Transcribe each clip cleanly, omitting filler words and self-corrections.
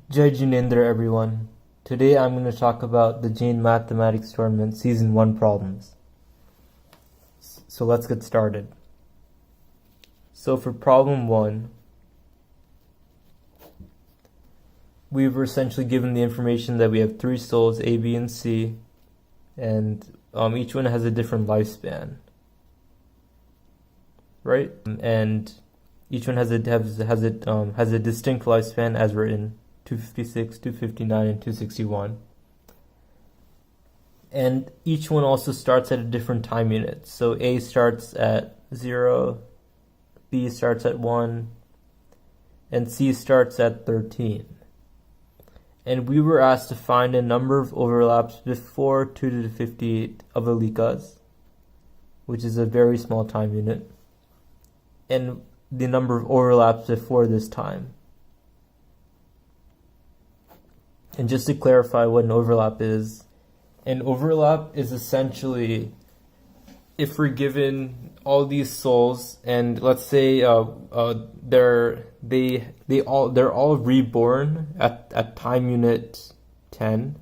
Jai Jinendra, everyone. Today I'm going to talk about the Jain Mathematics Tournament Season 1 problems. So let's get started. So for problem 1, we were essentially given the information that we have 3 souls, A, B, and C, and each one has a different lifespan, right? And each one has a distinct lifespan as written: 256, 259, and 261. And each one also starts at a different time unit. So A starts at 0, B starts at 1, and C starts at 13. And we were asked to find a number of overlaps before 2 to the 58 of Alikas, which is a very small time unit, and the number of overlaps before this time. And just to clarify what an overlap is essentially if we're given all these souls, and let's say they're all reborn at time unit 10,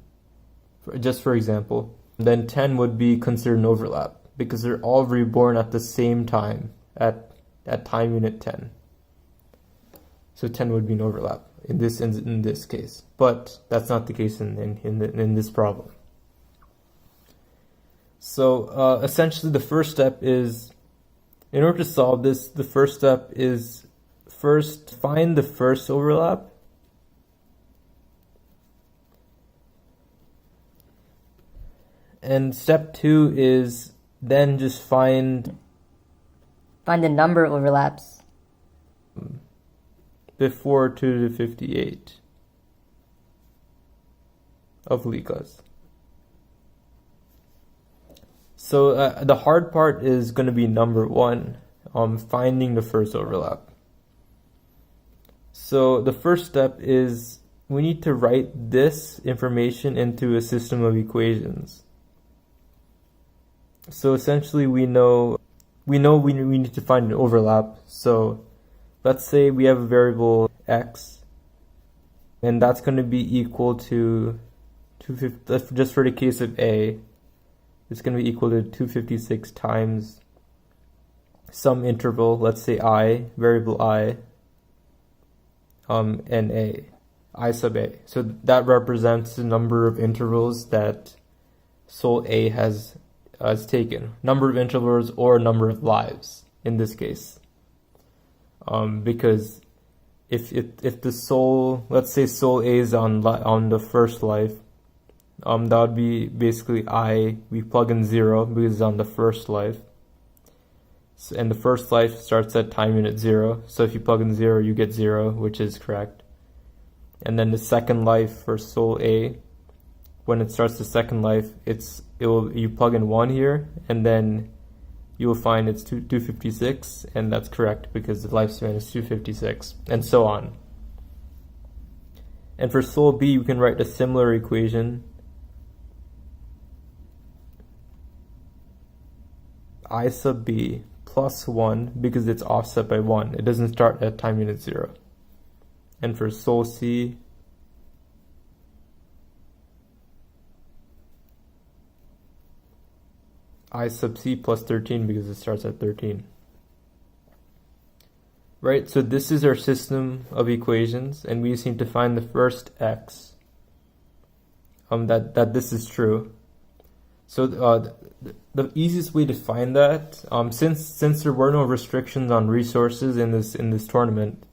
just for example, then 10 would be considered an overlap because they're all reborn at the same time at time unit 10. So 10 would be an overlap in this case, but that's not the case in this problem. So essentially the first step is, in order to solve this, the first step is first find the first overlap, and step 2 is then just find the number of overlaps before 2 to 58 of Likas. So the hard part is going to be number 1, finding the first overlap. So the first step is we need to write this information into a system of equations. So essentially we know we need to find an overlap. So let's say we have a variable x, and that's going to be equal to 250, just for the case of A, it's going to be equal to 256 times some interval, let's say I, variable I, and A, I sub A. So that represents the number of intervals that soul A has taken. Number of intervals or number of lives in this case. Because if the soul, let's say soul A is on the first life, that would be basically I, we plug in 0 because it's on the first life. So, and the first life starts at time unit 0. So if you plug in 0, you get 0, which is correct. And then the second life for soul A, when it starts the second life, you plug in 1 here, and then you will find it's 256, and that's correct because the lifespan is 256, and so on. And for soul B, we can write a similar equation. I sub B plus 1 because it's offset by 1. It doesn't start at time unit 0. And for soul C, I sub C plus 13 because it starts at 13. Right, so this is our system of equations, and we just need to find the first x that this is true. So the easiest way to find that, since there were no restrictions on resources in this tournament,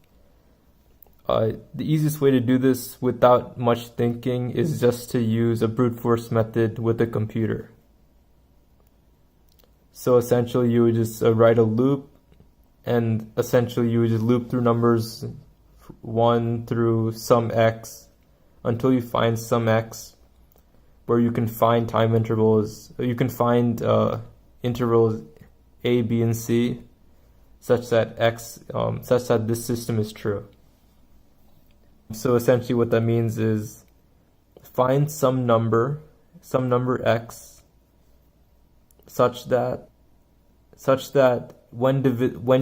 the easiest way to do this without much thinking is just to use a brute force method with a computer. So essentially you would just write a loop, and essentially you would just loop through numbers 1 through some x until you find some x where you can find time intervals. You can find intervals A, B, and C such that this system is true. So essentially what that means is find some number x such that when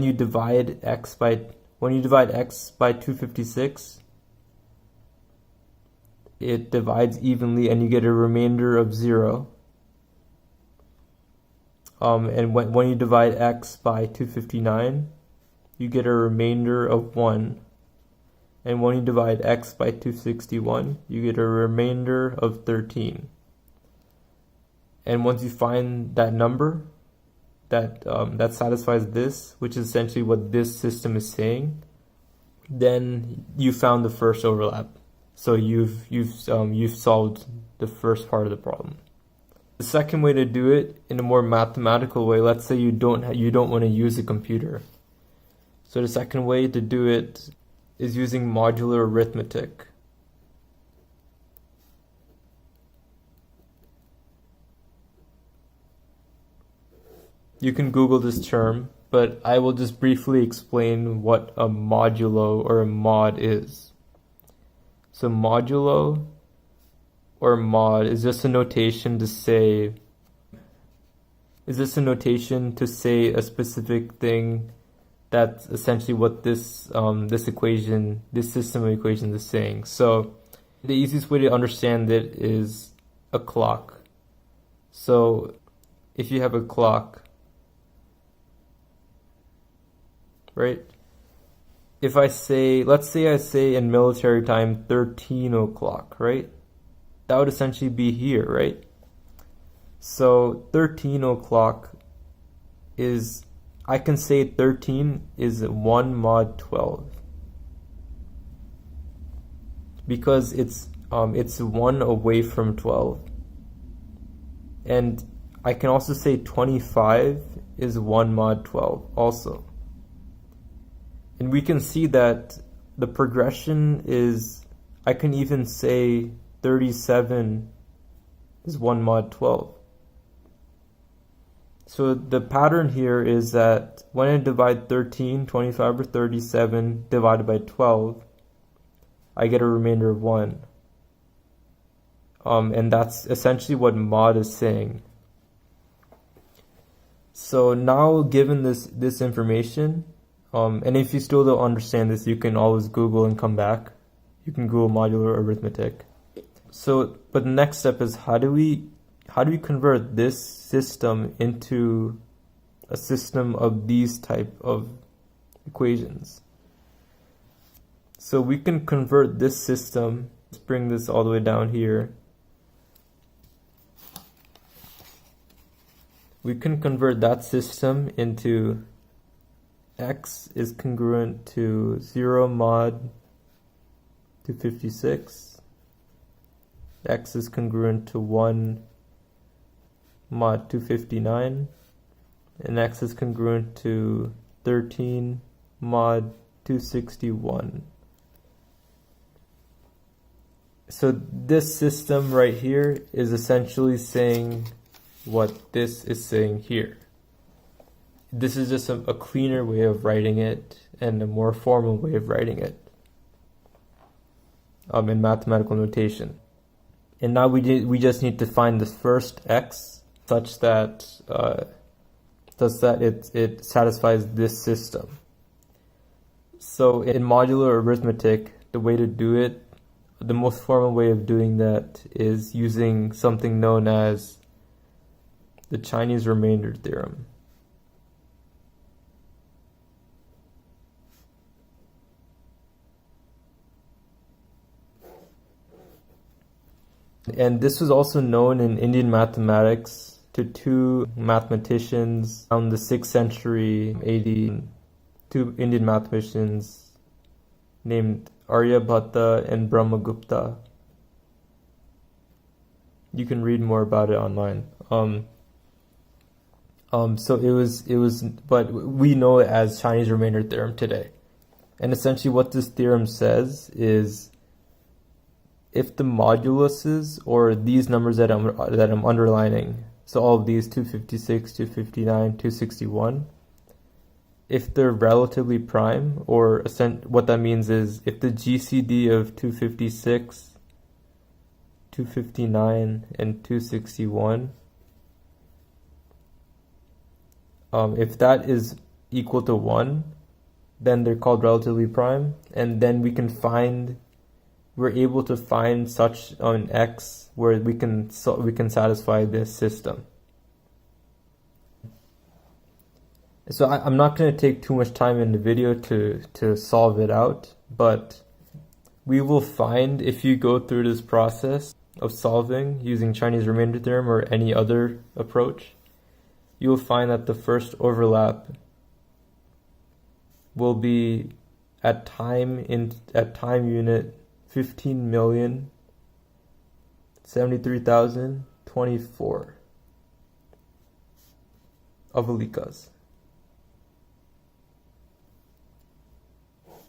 you divide x by 256, it divides evenly and you get a remainder of 0. And when you divide x by 259, you get a remainder of 1. And when you divide x by 261, you get a remainder of 13. And once you find that number that satisfies this, which is essentially what this system is saying, then you found the first overlap. So you've solved the first part of the problem. The second way to do it in a more mathematical way, let's say you don't want to use a computer. So the second way to do it is using modular arithmetic. You can Google this term, but I will just briefly explain what a modulo or a mod is. So modulo or mod is just a notation to say a specific thing. That's essentially what this system of equations is saying. So the easiest way to understand it is a clock. So if you have a clock, right? If let's say I say in military time 13 o'clock, right? That would essentially be here, right? So 13 o'clock is, I can say 13 is 1 mod 12. Because it's 1 away from 12. And I can also say 25 is 1 mod 12 also. And we can see that the progression is, I can even say 37 is 1 mod 12. So the pattern here is that when I divide 13, 25, or 37 divided by 12, I get a remainder of 1. And that's essentially what mod is saying. So now given this information, and if you still don't understand this, you can always Google and come back. You can Google modular arithmetic. So, but the next step is how do we convert this system into a system of these type of equations? So we can convert this system, let's bring this all the way down here. We can convert that system into x is congruent to 0 mod 256. X is congruent to 1 mod 259. And x is congruent to 13 mod 261. So this system right here is essentially saying what this is saying here. This is just a cleaner way of writing it and a more formal way of writing it in mathematical notation. And now we just need to find the first x such that it satisfies this system. So in modular arithmetic, the way to do it, the most formal way of doing that is using something known as the Chinese remainder theorem. And this was also known in Indian mathematics to two mathematicians around the 6th century AD, two Indian mathematicians named Aryabhatta and Brahmagupta. You can read more about it online. So it was, but we know it as Chinese remainder theorem today. And essentially what this theorem says is, if the moduluses, or these numbers that I'm underlining, so all of these 256, 259, 261, if they're relatively prime, or what that means is if the GCD of 256, 259, and 261, if that is equal to 1, then they're called relatively prime, and then we can we're able to find such an x where we can satisfy this system. So I'm not going to take too much time in the video to solve it out, but we will find, if you go through this process of solving using Chinese remainder theorem or any other approach, you will find that the first overlap will be at time unit 15,073,024 of Alikas.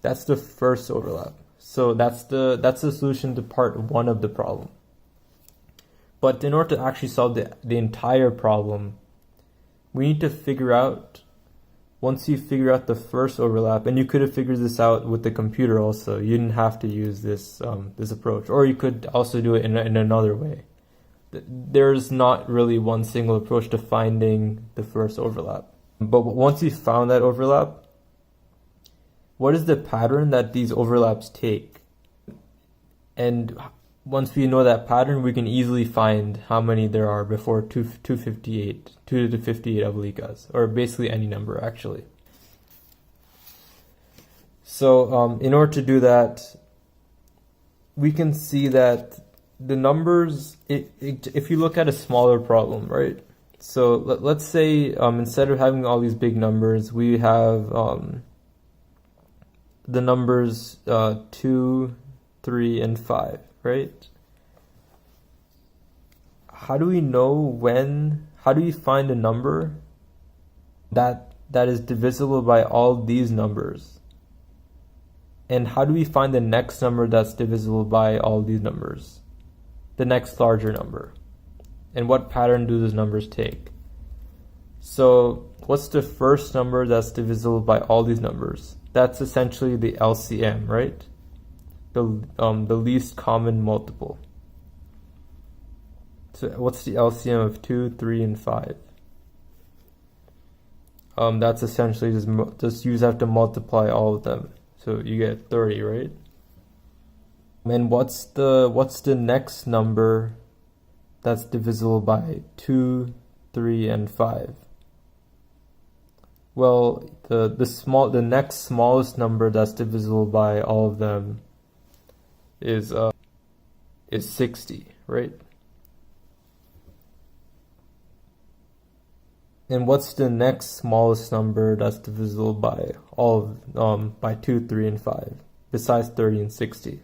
That's the first overlap. So that's the solution to part 1 of the problem. But in order to actually solve the entire problem, we need to figure out, once you figure out the first overlap, and you could have figured this out with the computer also, you didn't have to use this approach, or you could also do it in another way. There's not really one single approach to finding the first overlap. But once you found that overlap, what is the pattern that these overlaps take? And once we know that pattern, we can easily find how many there are before 258 of Alikas, or basically any number actually. So in order to do that, we can see that the numbers, if you look at a smaller problem, right? So let's say instead of having all these big numbers, we have the numbers 2, 3, and 5, right? How do we find a number that is divisible by all these numbers? And how do we find the next number that's divisible by all these numbers? The next larger number. And what pattern do those numbers take? So what's the first number that's divisible by all these numbers? That's essentially the LCM, right? The least common multiple. So what's the LCM of 2, 3, and 5? That's essentially just you have to multiply all of them. So you get 30, right? And what's the next number that's divisible by 2, 3, and 5? Well, the next smallest number that's divisible by all of them is 60, right? And what's the next smallest number that's divisible by all of by 2, 3, and 5 besides 30 and 60?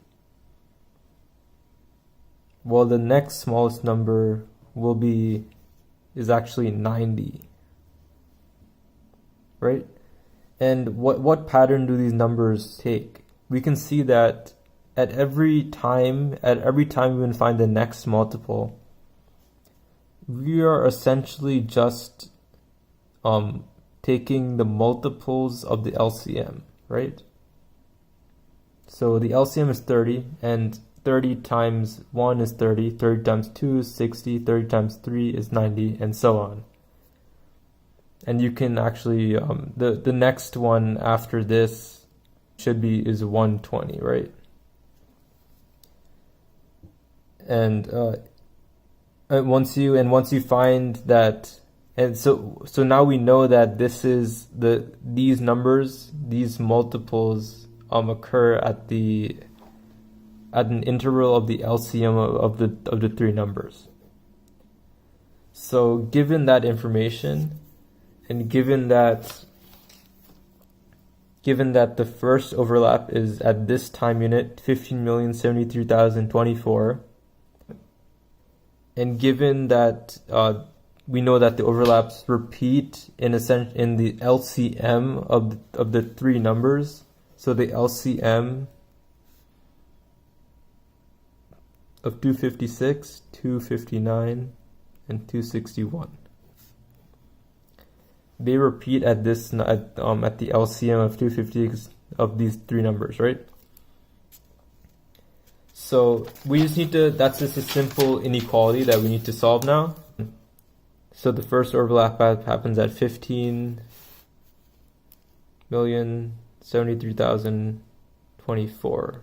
Well, the next smallest number is actually 90. Right? And what pattern do these numbers take? We can see that at every time we can find the next multiple, we are essentially just taking the multiples of the LCM, right? So the LCM is 30, and 30 times 1 is 30, 30 times 2 is 60, 30 times 3 is 90, and so on. And you can actually, the next one after this is 120, right? And once you find that, and so now we know that these numbers, these multiples occur at an interval of the LCM of the three numbers. So given that information, and given that the first overlap is at this time unit 15,073,024, and given that we know that the overlaps repeat in the LCM of the three numbers, so the LCM of 256, 259, and 261. They repeat at the LCM of 250 of these three numbers, right? So we just need to, that's just a simple inequality that we need to solve now. So the first overlap happens at 15,073,024.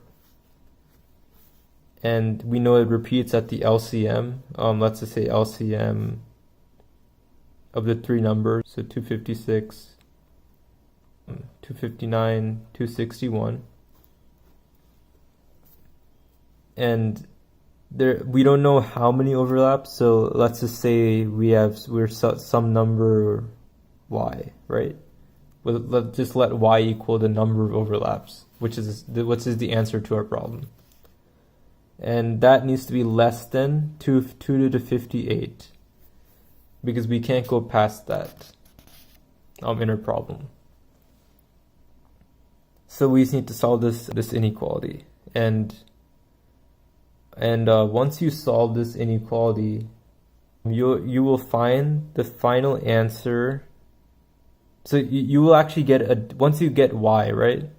and we know it repeats at the LCM. Let's just say LCM of the three numbers, so 256, 259, 261. And we don't know how many overlaps, so let's just say we're some number y, right? Let's just let y equal the number of overlaps, which is the answer to our problem. And that needs to be less than 2 to the 58, because we can't go past that in our problem. So we just need to solve this inequality. And once you solve this inequality, you will find the final answer. So you will actually get once you get y, right?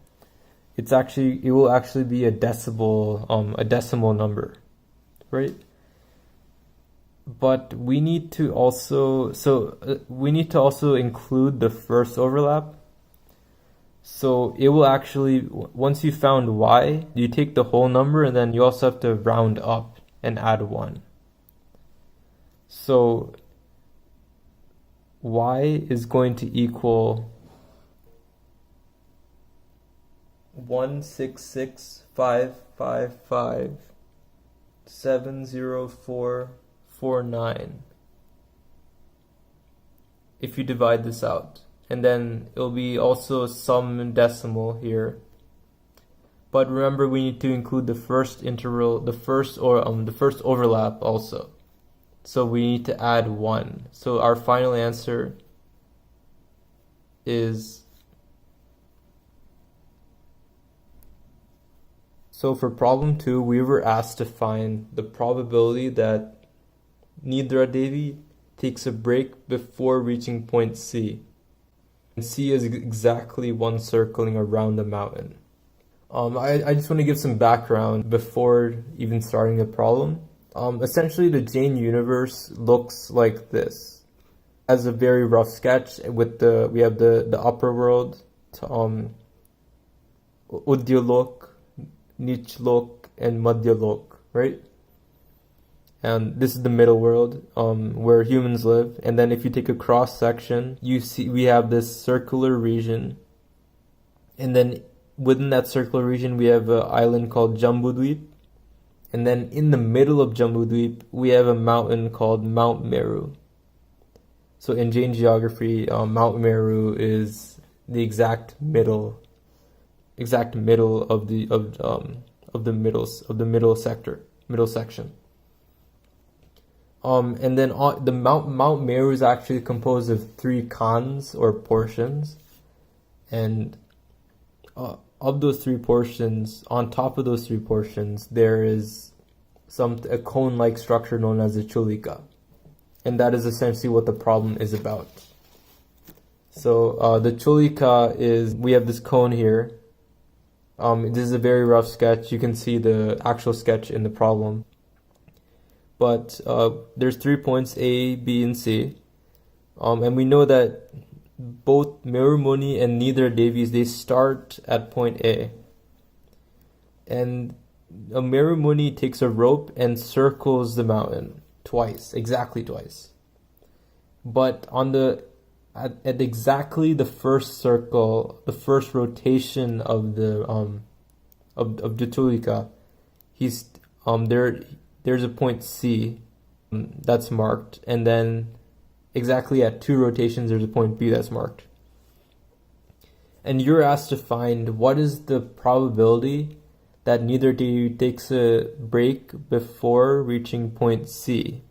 It will actually be a decimal number, right? But we need to also include the first overlap. So it will actually, once you found y, you take the whole number and then you also have to round up and add 1. So y is going to equal 166,555,70449 if you divide this out. And then it'll be also some decimal here. But remember, we need to include the first overlap also. So we need to add 1. So our final answer is, so for problem 2, we were asked to find the probability that Nidra Devi takes a break before reaching point C. And C is exactly one circling around the mountain. I just want to give some background before even starting the problem. Essentially, the Jain universe looks like this. As a very rough sketch, we have the upper world, Udyalok, Nichlok, and Madhyalok, right? And this is the middle world, where humans live. And then if you take a cross section, we have this circular region. And then within that circular region, we have an island called Jambudweep. And then in the middle of Jambudweep, we have a mountain called Mount Meru. So in Jain geography, Mount Meru is the exact middle of the middle section. And then the Mount Meru is actually composed of 3 khans or portions, and of those 3 portions, on top of those 3 portions, there is a cone-like structure known as a chulika, and that is essentially what the problem is about. So the chulika is, we have this cone here. This is a very rough sketch. You can see the actual sketch in the problem. But there's 3 points A, B, and C. And we know that both Meru Muni and Nidra Devis, they start at point A. And a Meru Muni takes a rope and circles the mountain exactly twice. But at exactly the first circle, the first rotation of the Tulika, there's a point C that's marked, and then exactly at 2 rotations there's a point B that's marked. And you're asked to find what is the probability that neither Devi takes a break before reaching point C.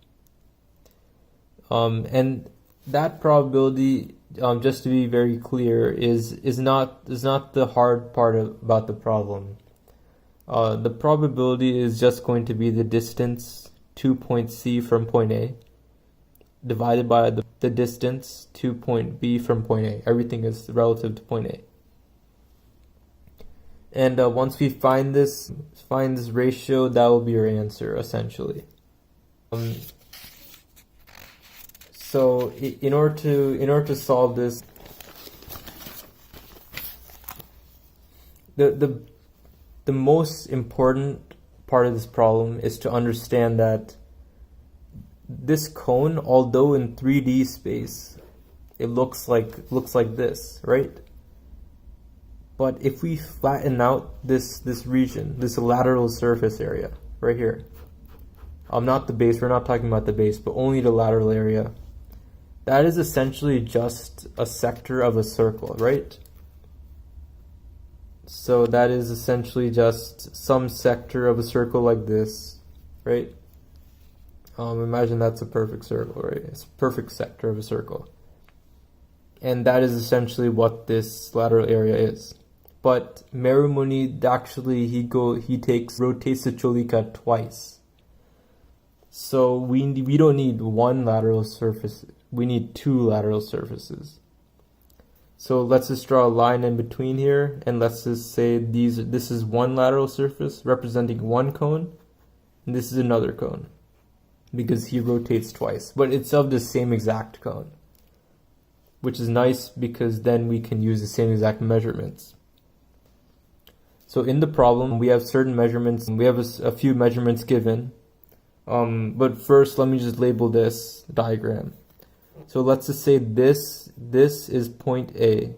And that probability, just to be very clear, is not the hard part about the problem. The probability is just going to be the distance to point C from point A divided by the distance to point B from point A. Everything is relative to point A. And once we find this ratio, that will be your answer, essentially. So in order to solve this, the most important part of this problem is to understand that this cone, although in 3D space, it looks like this, right? But if we flatten out this region, this lateral surface area right here, not the base, we're not talking about the base, but only the lateral area, that is essentially just a sector of a circle, right? So that is essentially just some sector of a circle like this, right? Imagine that's a perfect circle, right? It's a perfect sector of a circle. And that is essentially what this lateral area is. But Merumuni actually rotates the Cholika twice. So we don't need one lateral surface. We need two lateral surfaces. So let's just draw a line in between here, and let's just say this is one lateral surface representing one cone, and this is another cone, because he rotates twice, but it's of the same exact cone, which is nice because then we can use the same exact measurements. So in the problem, we have certain measurements, we have a few measurements given, but first let me just label this diagram. So let's just say this is point A.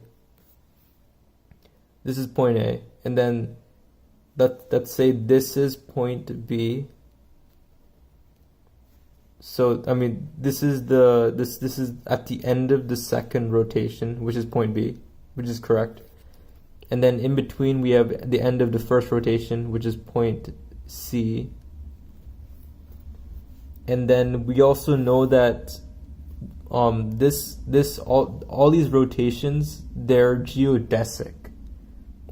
This is point A, and then let's say this is point B. So I mean this is at the end of the second rotation, which is point B, which is correct. And then in between we have the end of the first rotation, which is point C. And then we also know that all these rotations, they're geodesic.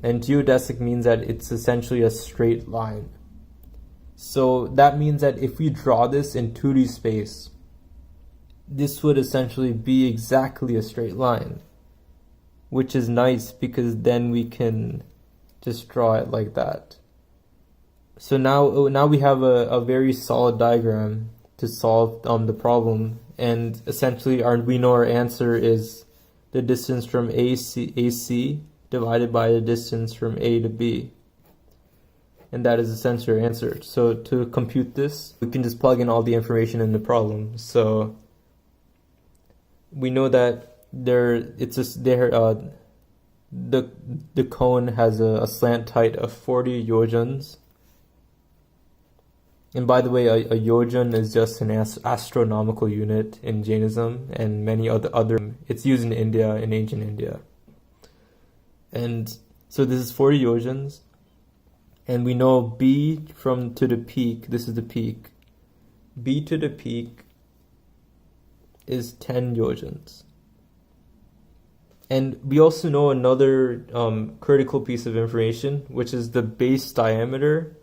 And geodesic means that it's essentially a straight line. So that means that if we draw this in 2D space, this would essentially be exactly a straight line, which is nice because then we can just draw it like that. So now we have a very solid diagram to solve the problem, and essentially we know our answer is the distance from AC divided by the distance from A to B. And that is essentially our answer. So to compute this, we can just plug in all the information in the problem. So we know that the cone has a slant height of 40 yojans. And by the way, a yojan is just an astronomical unit in Jainism and many other. It's used in India, in ancient India. And so this is 40 yojans. And we know B to the peak, this is the peak. B to the peak is 10 yojans. And we also know another critical piece of information, which is the base diameter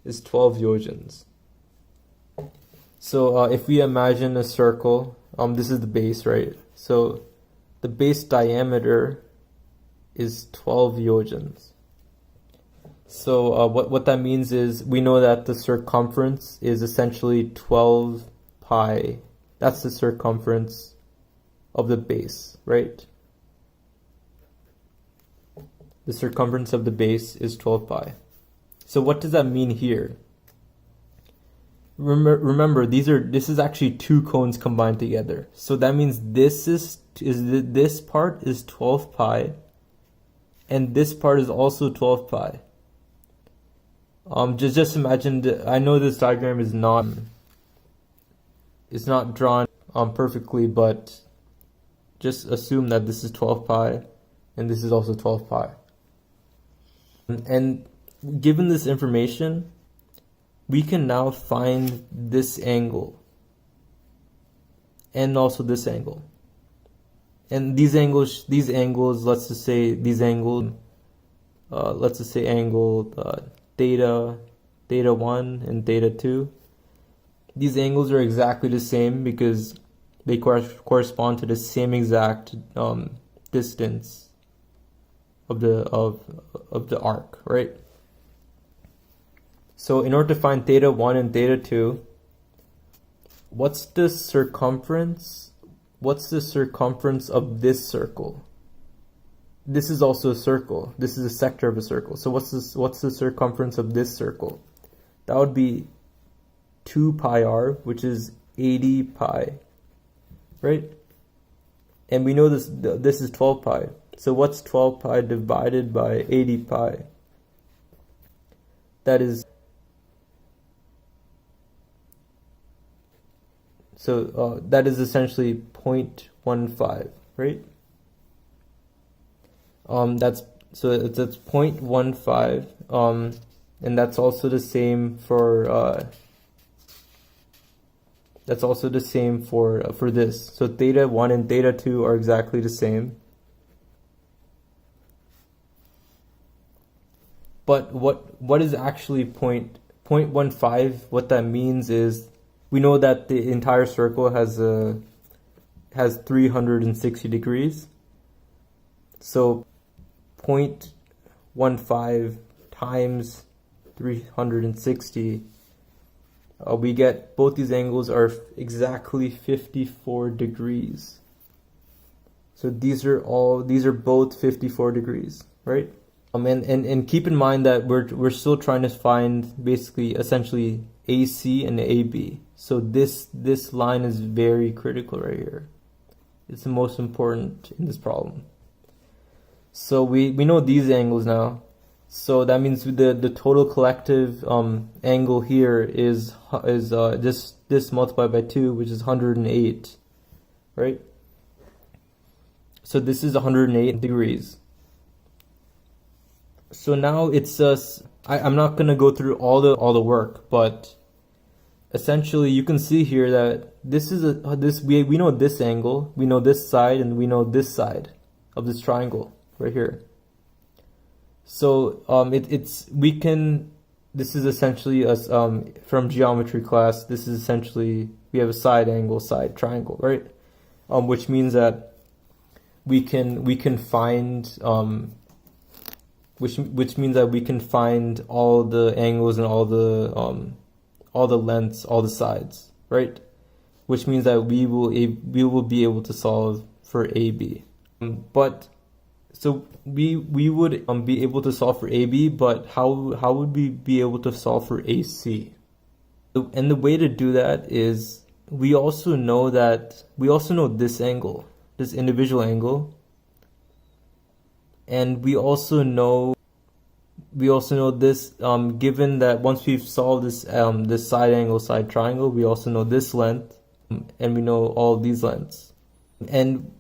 is 12 yojans. So if we imagine a circle, this is the base, right? So the base diameter is 12 yojans. So what that means is we know that the circumference is essentially 12 pi. That's the circumference of the base, right? The circumference of the base is 12 pi. So what does that mean here? Remember, this is actually two cones combined together. So that means this part is 12 pi, and this part is also 12 pi. Just imagine. I know this diagram is not drawn perfectly, but just assume that this is 12 pi, and this is also 12 pi. And given this information, we can now find this angle and also this angle. And these angles, let's just say angle theta 1 and theta 2. These angles are exactly the same because they correspond to the same exact distance of the arc, right? So in order to find theta 1 and theta 2, what's the circumference of this circle? This is also a circle. This is a sector of a circle. So what's the circumference of this circle? that would be 2 pi r, which is 80 pi, right? And we know this is 12 pi. So what's 12 pi divided by 80 pi? That is, so that is essentially 0.15, right? That's 0.15, and that's also the same for this. So theta 1 and theta 2 are exactly the same. But what is actually 0.15? What that means is, we know that the entire circle has 360 degrees. So 0.15 times 360, we get both these angles are exactly 54 degrees. So these are both 54 degrees, right? And keep in mind that we're still trying to find basically essentially AC and AB. So this line is very critical right here. It's the most important in this problem. So we know these angles now. So that means the total collective angle here is this multiplied by 2, which is 108, right? So this is 108 degrees. So now it's I'm not gonna go through all the work, but essentially you can see here that we know this angle, we know this side, and we know this side of this triangle right here. So this is essentially from geometry class. This is essentially, we have a side angle, side triangle, right? Which means that we can find which means that we can find all the angles and all the lengths, all the sides, right? Which means that we will be able to solve for AB. But so we would be able to solve for AB, but how would we be able to solve for AC? And the way to do that is we also know this angle, this individual angle. And we also know this, given that once we've solved this this side angle, side triangle, we also know this length, and we know all of these lengths. And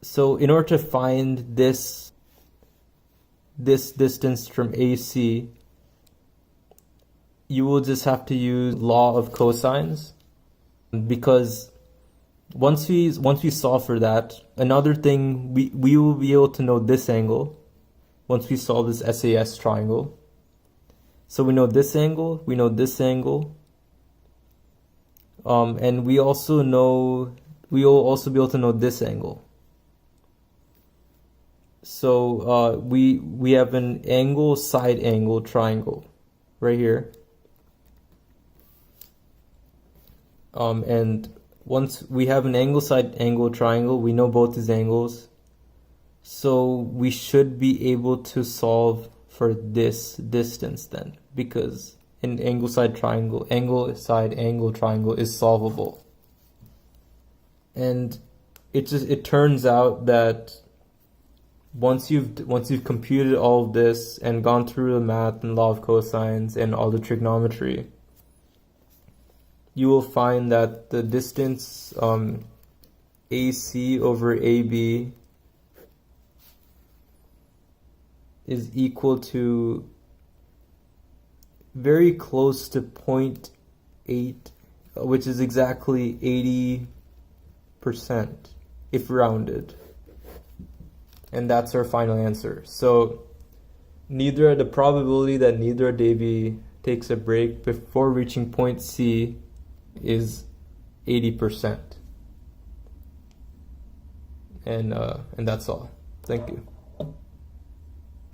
so in order to find this distance from AC, you will just have to use law of cosines, because once we solve for that, another thing, we will be able to know this angle once we solve this SAS triangle. So we know this angle, we know this angle, and we will also be able to know this angle. So we have an angle side angle triangle right here, and once we have an angle side angle triangle, we know both these angles. So we should be able to solve for this distance then, because an angle side angle triangle is solvable. And it turns out that once you've computed all of this and gone through the math and law of cosines and all the trigonometry, you will find that the distance AC over AB is equal to very close to 0.8, which is exactly 80% if rounded. And that's our final answer. So the probability that neither Davy takes a break before reaching point C is 80%. And that's all. Thank you.